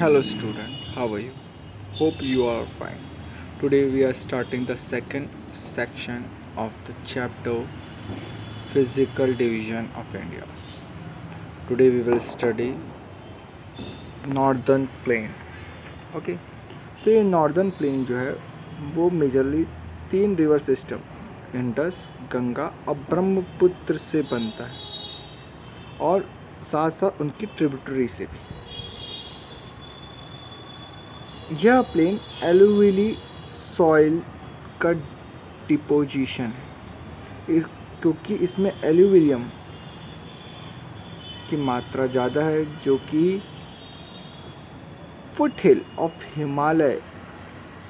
Hello student, how are you? Hope you are fine. Today we are starting the second section of the chapter Physical Division of India. Today we will study Northern Plain. Okay तो ये northern plain जो है वो majorly 3 river system Indus, Ganga और ब्रह्मपुत्र से बनता है और साथ साथ उनकी ट्रिब्यूटरी से भी। यह प्लेन एलुविली सॉइल का डिपोजिशन है क्योंकि इसमें एल्यूविलियम की मात्रा ज़्यादा है जो कि फुट हिल ऑफ हिमालय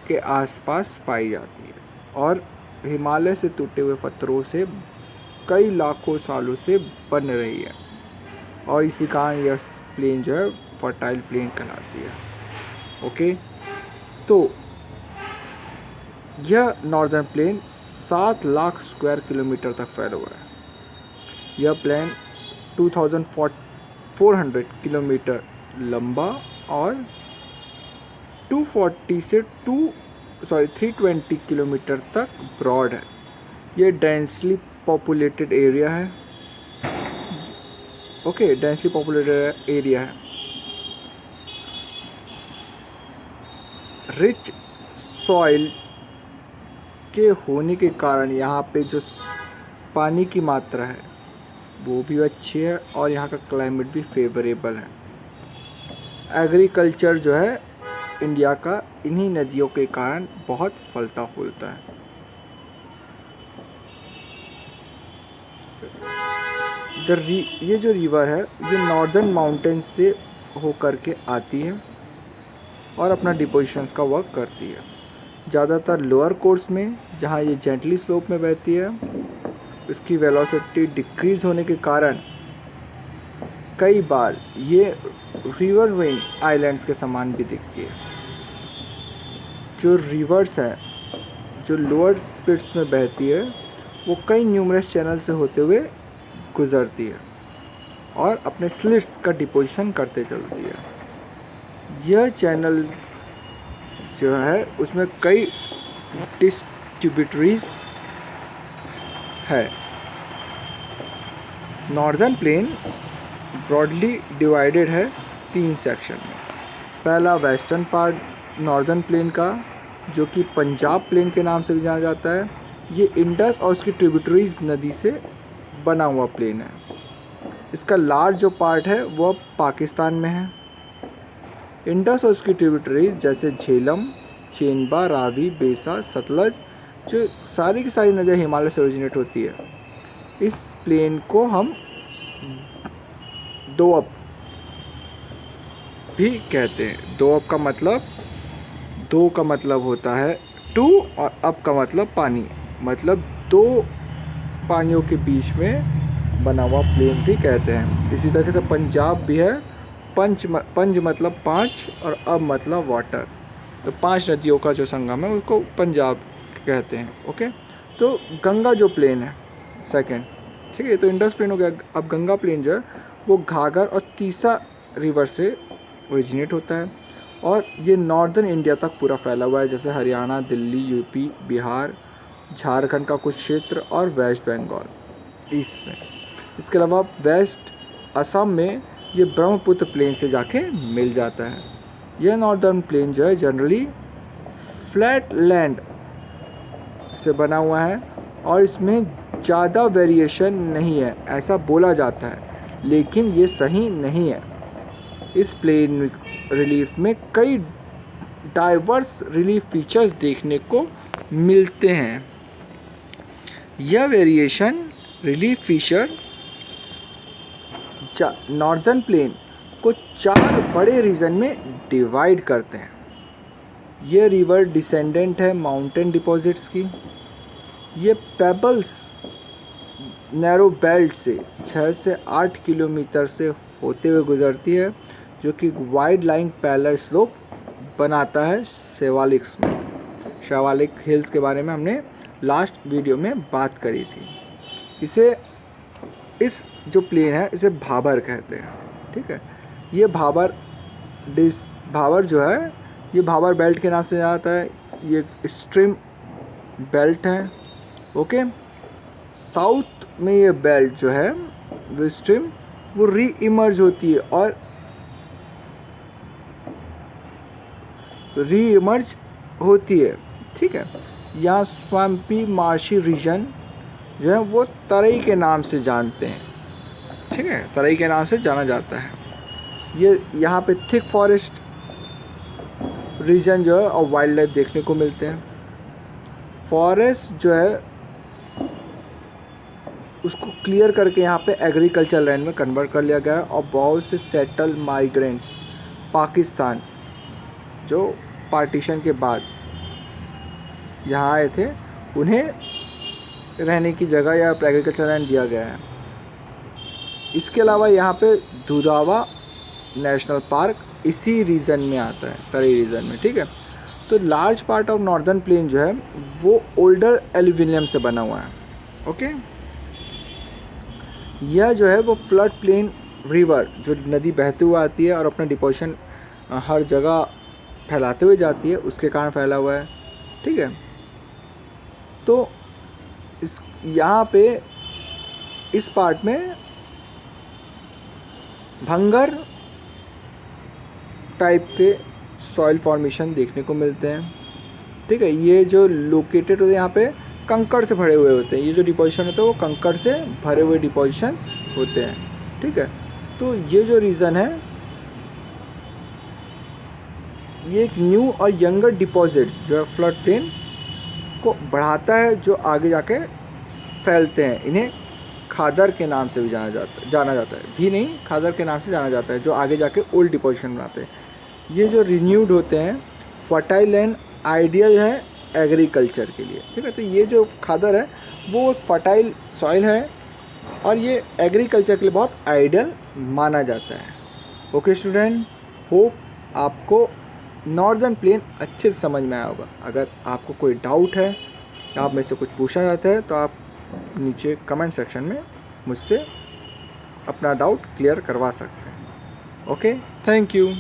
के आसपास पाई जाती है और हिमालय से टूटे हुए पत्थरों से कई लाखों सालों से बन रही है और इसी कारण यह प्लेन जो है फर्टाइल प्लेन कहलाती है। ओके तो यह northern plain 7 lakh square kilometre तक फैला हुआ है। यह प्लेन 2400 किलोमीटर लंबा और 240 से 320 किलोमीटर तक ब्रॉड है। यह डेंसली पॉपुलेटेड एरिया है। डेंसली पॉपुलेटेड एरिया है। रिच सॉइल के होने के कारण यहाँ पे जो पानी की मात्रा है वो भी अच्छी है और यहाँ का क्लाइमेट भी फेवरेबल है। एग्रीकल्चर जो है इंडिया का इन्हीं नदियों के कारण बहुत फलता फूलता है। ये जो रिवर है ये नॉर्दर्न माउंटेन से होकर के आती है और अपना डिपोजिशंस का वर्क करती है। ज़्यादातर लोअर कोर्स में जहाँ ये जेंटली स्लोप में बहती है इसकी वेलोसिटी डिक्रीज़ होने के कारण कई बार ये रिवर विंड आइलैंड्स के समान भी दिखती है। जो रिवर्स है जो लोअर स्पीड्स में बहती है वो कई न्यूमरस चैनल से होते हुए गुजरती है और अपने स्लिट्स का डिपोजिशन करते चलती है। यह चैनल जो है उसमें कई डिस्ट्रीब्यूटरीज है। नॉर्दर्न प्लेन ब्रॉडली डिवाइडेड है 3 सेक्शन में। पहला वेस्टर्न पार्ट नॉर्दर्न प्लेन का जो कि पंजाब प्लेन के नाम से भी जाना जाता है। ये इंडस और उसकी ट्रिब्यूटरीज नदी से बना हुआ प्लेन है। इसका लार्ज जो पार्ट है वो पाकिस्तान में है। इंडस और उसकी ट्रिब्यूटरीज जैसे झेलम, चेनबा, रावी, बेसा, सतलज जो सारी की सारी नदियाँ हिमालय से ओरिजिनेट होती है। इस प्लेन को हम दोअब भी कहते हैं। दोअब का मतलब दो का मतलब होता है 2 और अब का मतलब पानी, मतलब 2 पानियों के बीच में बना हुआ प्लेन भी कहते हैं। इसी तरह से पंजाब भी है। पंज मतलब 5 और अब मतलब वाटर, तो 5 नदियों का जो संगम है उसको पंजाब कहते हैं। ओके तो गंगा जो प्लेन है सेकंड, ठीक है, तो इंडस प्लेन हो गया। अब गंगा प्लेन जो है वो घाघर और तीसा रिवर से ओरिजिनेट होता है और ये नॉर्दर्न इंडिया तक पूरा फैला हुआ है, जैसे हरियाणा, दिल्ली, यूपी, बिहार, झारखंड का कुछ क्षेत्र और वेस्ट बंगाल ईस्ट में। इसके अलावा वेस्ट असम में ये ब्रह्मपुत्र प्लेन से जाके मिल जाता है। यह नॉर्दर्न प्लेन जो है जनरली फ्लैट लैंड से बना हुआ है और इसमें ज़्यादा वेरिएशन नहीं है ऐसा बोला जाता है, लेकिन ये सही नहीं है। इस प्लेन रिलीफ में कई डाइवर्स रिलीफ फीचर्स देखने को मिलते हैं। यह variation relief feature northern plain को 4 बड़े रीजन में डिवाइड करते हैं। ये रिवर डिसेंडेंट है माउंटेन डिपॉजिट्स की। ये पेबल्स नैरो बेल्ट से 6 से 8 किलोमीटर से होते हुए गुजरती है जो कि वाइड लाइंग पैरेलल स्लोप बनाता है शिवालिक्स में। शिवालिक हिल्स के बारे में हमने लास्ट वीडियो में बात करी थी। इस जो प्लेन है इसे भाबर कहते हैं। ठीक है, ये भाबर भाबर जो है ये भाबर बेल्ट के नाम से जाना जाता है, ये स्ट्रीम बेल्ट है। ओके, साउथ में ये बेल्ट जो है वो स्ट्रीम वो री इमर्ज होती है और री इमर्ज होती है, ठीक है। यहाँ स्वैम्पी मार्शी रीजन जो है वो तराई के नाम से जानते हैं, ठीक है, तराई के नाम से जाना जाता है। ये यहाँ पे थिक फॉरेस्ट रीजन जो है और वाइल्ड लाइफ देखने को मिलते हैं। फॉरेस्ट जो है उसको क्लियर करके यहाँ पे एग्रीकल्चर लैंड में कन्वर्ट कर लिया गया है और बहुत से सेटल माइग्रेंट्स पाकिस्तान जो पार्टीशन के बाद यहाँ आए थे उन्हें रहने की जगह या एग्रीकल्चर लैंड दिया गया है। इसके अलावा यहाँ पे दुधावा नेशनल पार्क इसी रीजन में आता है, तराई रीजन में, ठीक है। तो large part of northern plain जो है वो ओल्डर एल्यूविनियम से बना हुआ है। ओके, यह जो है वो फ्लड प्लेन रिवर जो नदी बहते हुए आती है और अपना डिपोजिशन हर जगह फैलाते हुए जाती है उसके कारण फैला हुआ है, ठीक है। तो इस यहाँ पे इस पार्ट में भंगर टाइप के सॉइल फॉर्मेशन देखने को मिलते हैं, ठीक है। ये जो लोकेटेड होते हैं यहाँ पे कंकड़ से भरे हुए होते हैं, ये जो डिपोजिशन होता है वो कंकड़ से भरे हुए डिपोजिशंस होते हैं, ठीक है। तो ये जो रीज़न है ये एक न्यू और यंगर डिपॉजिट्स जो है फ्लड प्लेन को बढ़ाता है जो आगे जाके फैलते हैं। इन्हें खादर के नाम से भी जाना जाता है, भी नहीं, खादर के नाम से जाना जाता है जो आगे जाके ओल्ड डिपोजिशन बनाते हैं। ये जो रिन्यूड होते हैं फर्टाइल एंड आइडियल है एग्रीकल्चर के लिए, ठीक है। तो ये जो खादर है वो फर्टाइल सॉइल है और ये एग्रीकल्चर के लिए बहुत आइडियल माना जाता है। ओके स्टूडेंट, होप आपको नॉर्दर्न प्लेन अच्छे से समझ में आया होगा। अगर आपको कोई डाउट है या आप में से कुछ पूछना चाहते हैं तो आप नीचे कमेंट सेक्शन में मुझसे अपना डाउट क्लियर करवा सकते हैं। Okay, thank you.